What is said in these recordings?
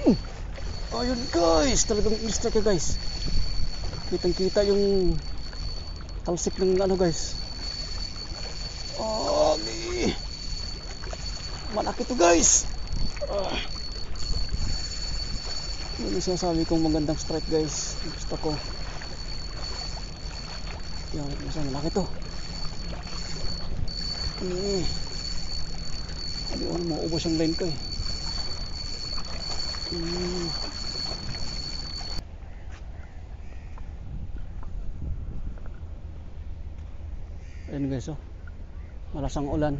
Ayun guys, talagang strike ya guys. Kitang kita yung talsik ng ano guys. Oh, malaki to guys. Yun yung sinasabi kong magandang strike guys. Gusto ko. Yan, malaki to. Hindi ko maubos yung line ko eh. Ayun guys, oh, malasang ulan,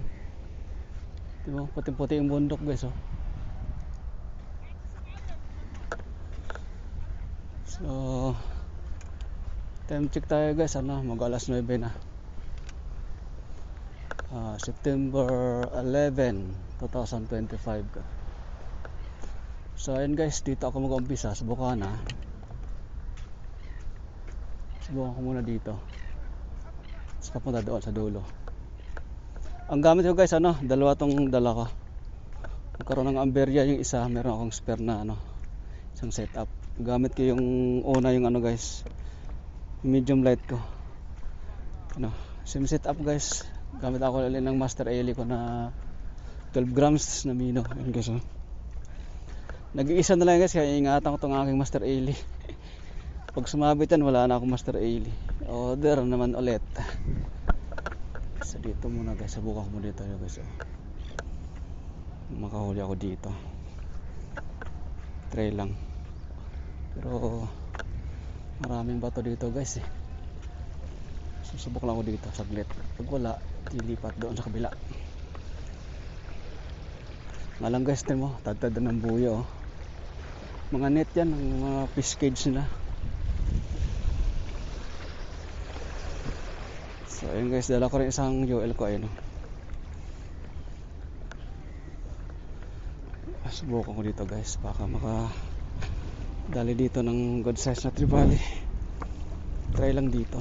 diba? Puti-puti yung bundok guys, oh. So time check tayo guys, ano, mag alas 9 na. September 11, 2025. So ayun guys, dito ako mag-umpisa sa Bukana. Subukan ko muna dito, tapos papunta doon sa dulo. Ang gamit ko guys, ano, dalawa tong dala ko. Nagkaroon ng Amberia yung isa, meron akong spare na ano, isang setup. Gamit ko yung una, yung ano guys, medium light ko, ano, same setup guys. Gamit ako ulit ng Master Ailey ko na 12 grams na mino. Ayun guys, oh. Nag-iisa na lang guys, kaya ingatan ko tong aking Master Ailey. Pag sumabit yan, wala na akong Master Ailey. Order naman ulit. So dito muna guys, subukan ko muna dito guys, oh. Makahuli ako dito. Try lang. Pero maraming bato dito guys eh. Susubok lang ako dito saglit. Pag wala, lilipat doon sa kabila. Nga lang guys, mo, tagtad ng buyo, oh. Mga net yan, mga fish cage nila. So ayun guys, dala ko rin isang UL ko, ayun, oh. Subukan ko dito guys, baka dali dito ng good size na trevally. Try lang dito.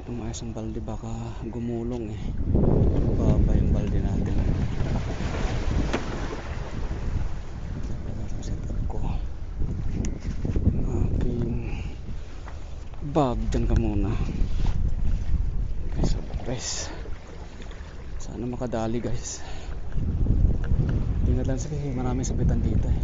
Tumayos ang balde, baka gumulong eh. Baba yung balde natin. Setup ko aking bag, dyan ka muna guys. Sana makadali guys. Tingnan lang sa kasi maraming sabitan dito eh.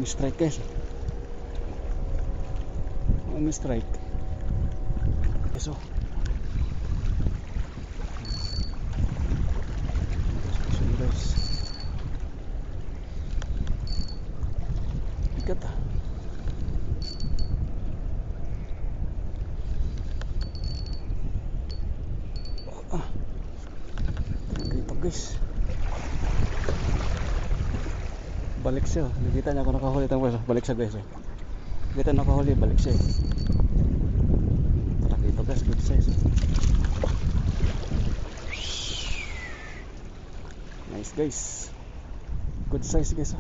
Strike guys, strike so guys, ikat dito guys. Balik siya, nakita niya ako nakahuli tang pwesto. Balik siya guys, nakita nakahuli, balik siya. Tara dito guys, good size. Nice guys, good size guys.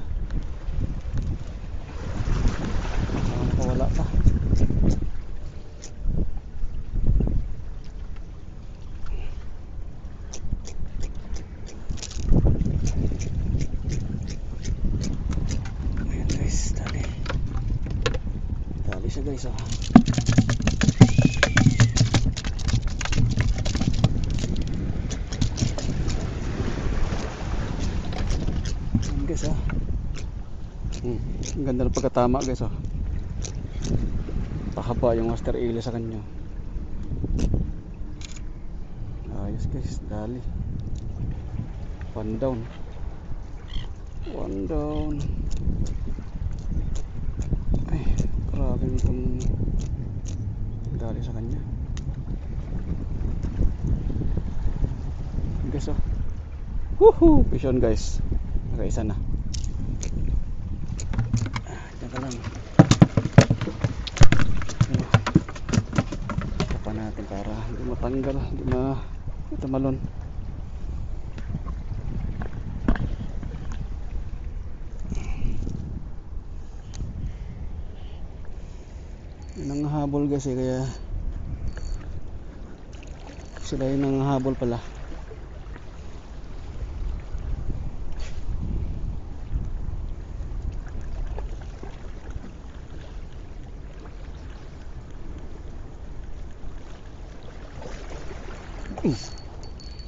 Nakawala pa. Siya guys, oh. Ayan guys, oh. Ang ganda ng pagkatama guys, oh. Pahaba yung Master Ailey sa kanya. Ayos guys, dali. One down. One down. Ay, grabe itong Woohoo! Fish on guys. Nakaisa na. Diyan ka lang. Tapan natin para hindi matanggal, hindi tumalon. Yun ang habol guys kaya sila yun ang habol pala.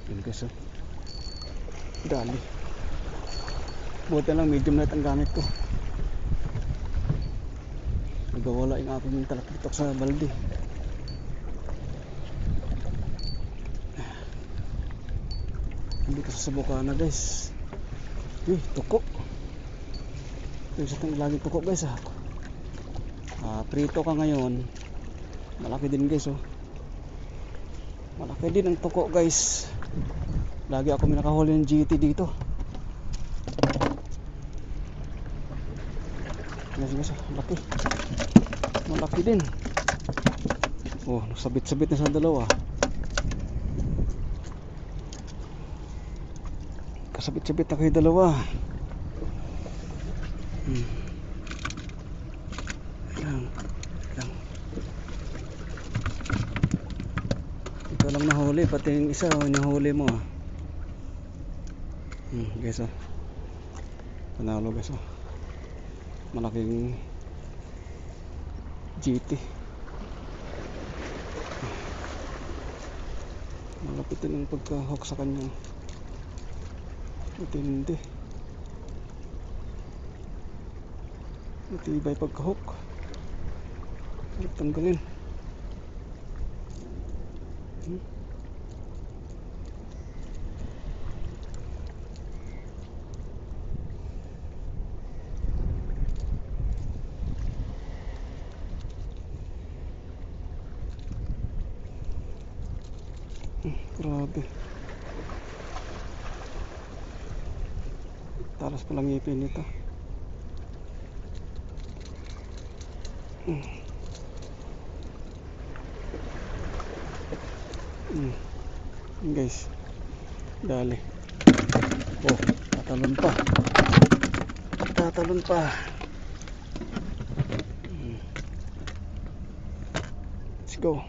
Yun guys, oh. Dali. Buti lang medium light ang gamit ko. Nagawala yung aking talakitok sa balde. Hindi ka sasubukan na guys. Tuko. Ito isa itong laging tuko guys, prito ka ngayon. Malaki din guys, oh. Malaki din ang tuko guys. Lagi ako may nakahuli ng GT dito. Guys, laki. Malaki din. Oh, sabit-sabit na sa dalawa. Kasabit-sabit na kayo dalawa. Lang. Ikaw lang nahuli, pati yung isa nahuli mo. Guys, oh. Panalo guys, oh. Malaking GT. Malapit din ang pagka-hook sa kanya. Matindi. Matibay pagka-hook. Tanggalin. Grabe. Talas palang ngipin nito. Guys, dali. Oh, tatalon pa. Let's go.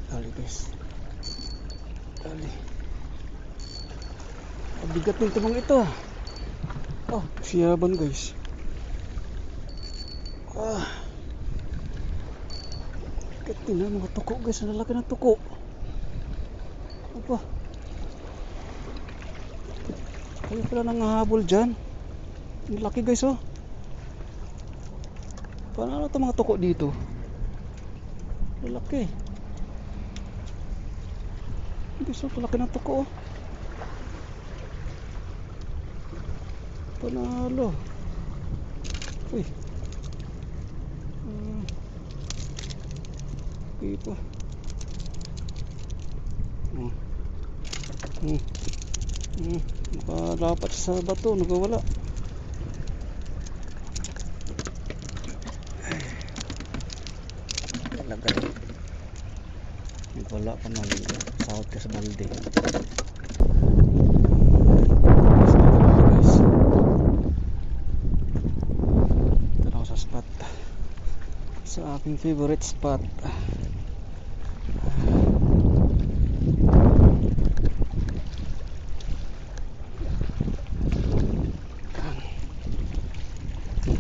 Dali guys. Dali. Mabigat ng tumang ito. Oh, siyaban guys. Bigat na mga tuko guys. Ang lalaki ng tuko. Apa? Kaya pala nangahabol dyan. Ang laki guys, oh. Paano ito mga tuko dito? Lalaki. Guys, oh, palaki ng tuko, oh. Panalo. Uy. Ito. Nakadapat sa bato, nagawala. Lagay. Wala pa man. Sahod ka sa balde. Ito na ako sa spot. Sa aking favorite spot.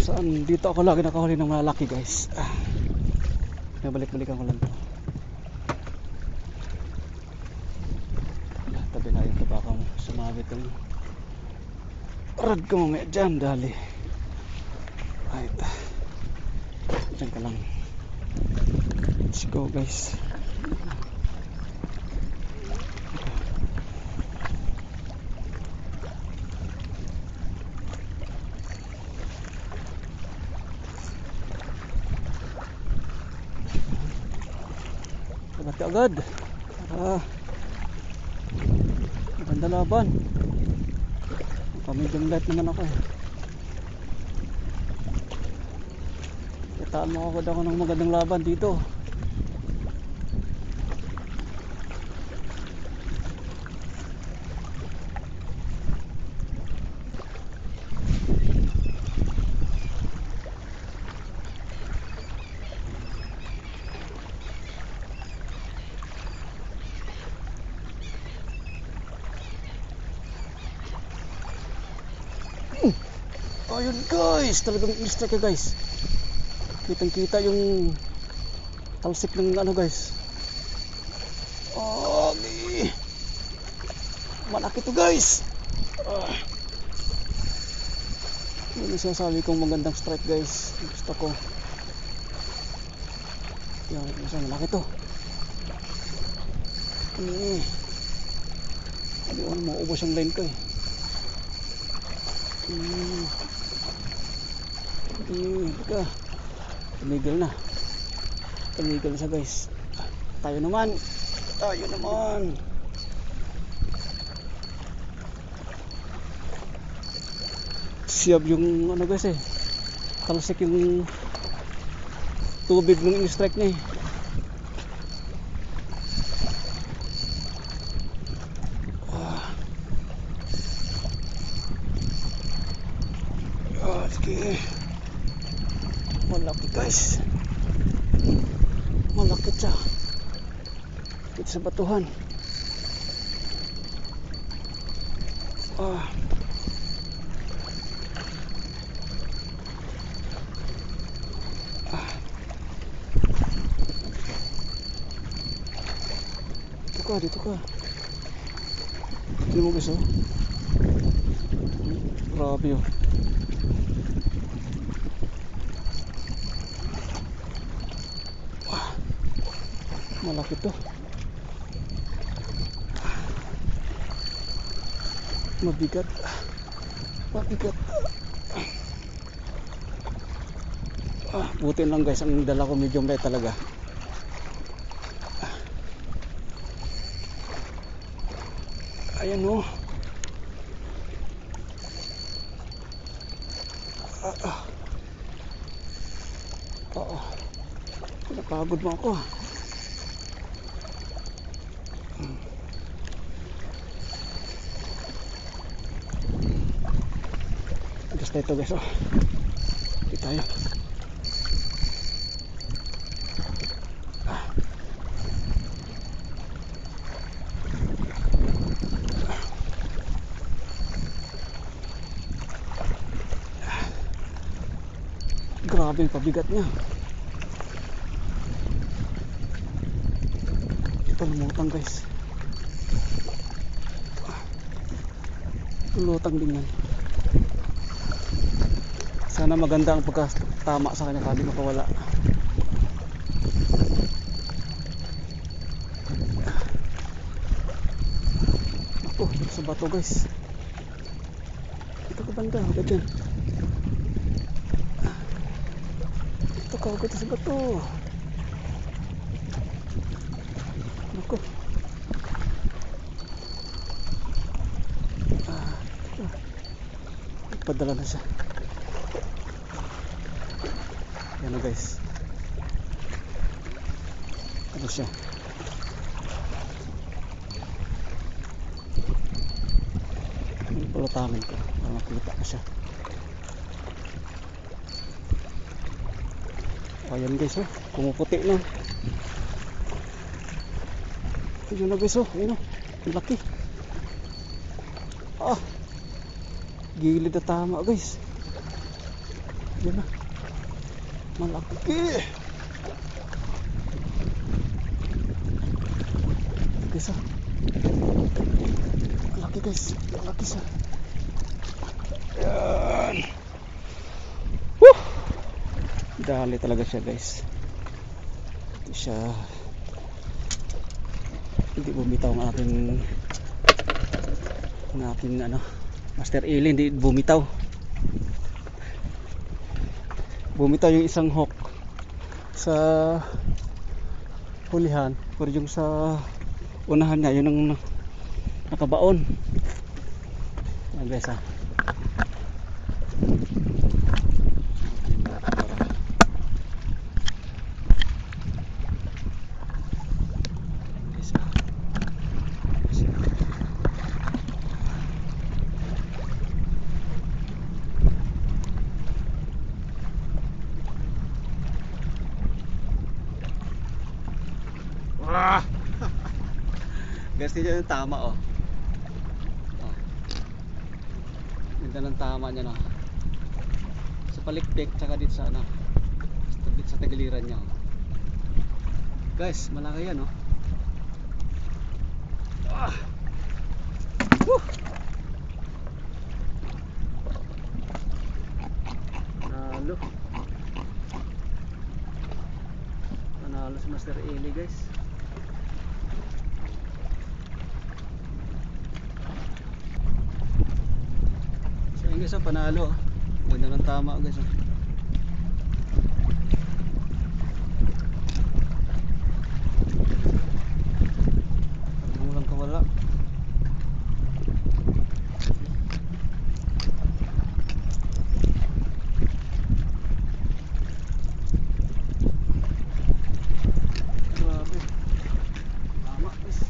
Saan dito ako lagi nakahuli ng malalaki guys. Nabalik-balikan ko lang to. Tabi na yung baka mo sumabit ang rad ko mamaya dyan. Dali. Right. Dyan ka lang. Let's go guys. Agad ka agad. Maganda laban. Medium light naman ako eh. Kitaan mo agad ako ng magandang laban dito. Ayun guys, talagang i-strike guys. Kitang kita yung talsik ng ano guys. Malaki to guys. Yun ang sinasabi kong magandang strike guys. Gusto ko. Yan, malaki to. Hindi ko maubos yung line ko eh. Teka. Tumigil na siya guys. Tayo naman. Siyab yung ano guys eh. Talsik yung tubig ng in-strike niya eh. Sige. Malaki guys. Malaki siya. Dito sa batuhan. Dito ka. Hindi mo gusto. Grabe oh. Malaki to. Mabigat. Buti lang guys, ang dala ko medium light talaga. Ayan o. Pinapagod mo ako. Basta ito guys, hindi tayo. Grabe yung pabigat niya. Ito lumutang guys. Lutang din yan. Sana maganda ang pagkatama sa kanya, kali makawala. Ako, sa bato guys. Ito ka banda, agad dyan. Ito ka, agad sa bato. Ako. Padala na siya. Yan na guys. Ano siya? Palutangin ko para makita na siya. Ayan guys oh, kumuputi na. Ayun na guys oh, ayun oh, ang laki. Gilid na tama guys. Yan na. Malaki. Guys malaki guys. Malaki siya. Yan. Woo! Dali talaga siya guys. Ito siya. Hindi bumitaw ang aking ano, Master Eli, hindi bumitaw. Bumitaw yung isang hook sa hulihan, pero yung sa unahan niya yun ang nakabaon. Yan guys ha. Guys, dito yung tama oh. Ganda ng tama niya no. Sa palikpik tsaka dito sa ano. Dito sa tagiliran niya oh. Guys, malaki yan oh. Panalo. Panalo si Master Eli guys. Guys, oh, panalo. Ganda ng tama guys. Oh. Parang walang kawala. Grabe. Tama guys.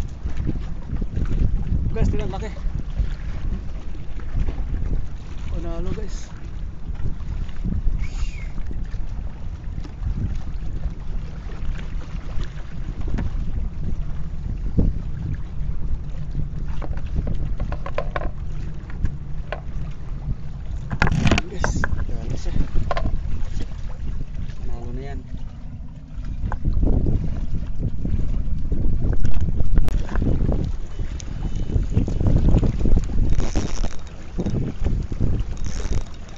Guys, tingnan laki. Panalo guys. Guys, panalo siya. Panalo na yan.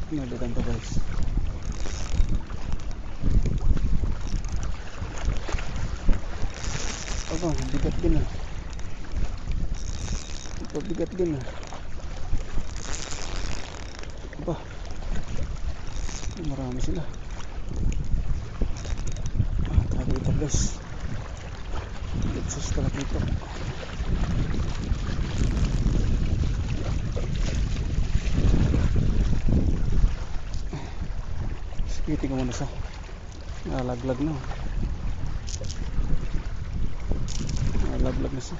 Nalitan to guys. Aba, bigat din ah. Ito bigat din ah. Aba, marami sila. Tali ito guys. Litsus talaga ito. Iting ko muna siya. Nalaglag na. Nalaglag na siya.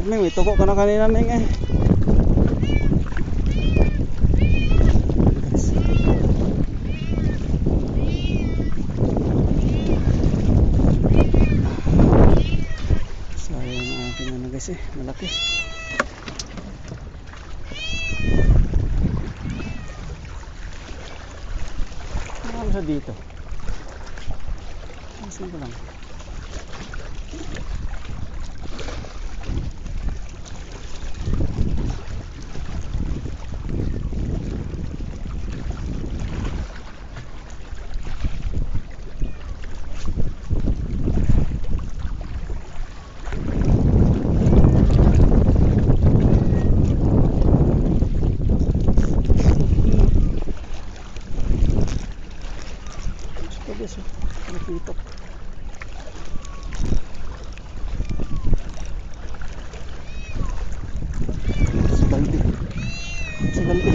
Ming, may tuko ka na kanina, Ming eh. Guys eh, malaki. Ano sa dito? Asan ko lang? Guys, nakitok. Si Baldi. Si Baldi.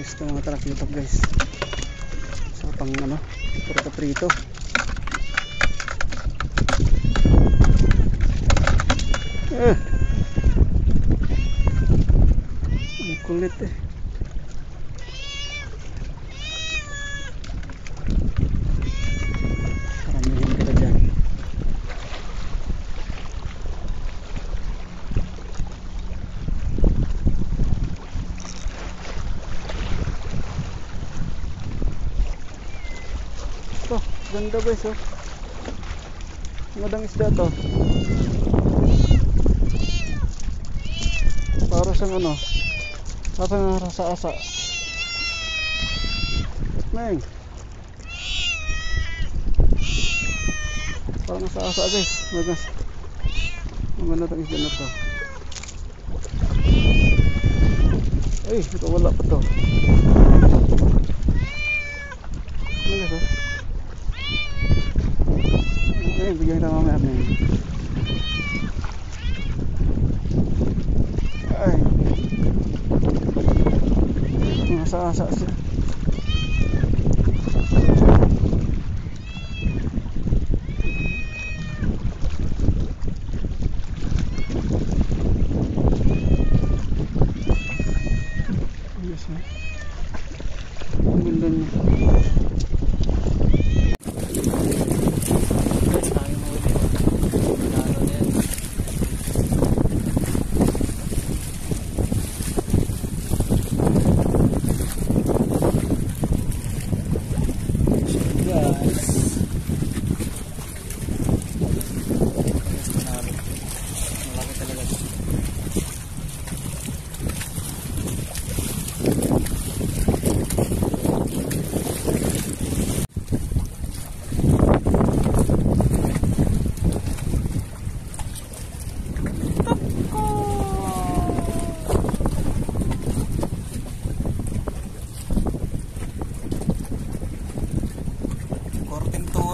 Ito mga trakitok guys sa pang ano prito ang kulit eh. Paramihin kita dyan. Ganda guys oh. Magandang isda to. Para siyang ano, parang rasa-asa. Neng. Parang rasa-asa guys. Maganda itong isda na to. Ay, ito wala pa to. Ano guys oh? Ay, bigyan kita mamaya Neng. Ay. Rasa-asa siya. Ang ganda niya.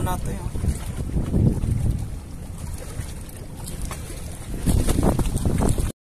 Nato yun.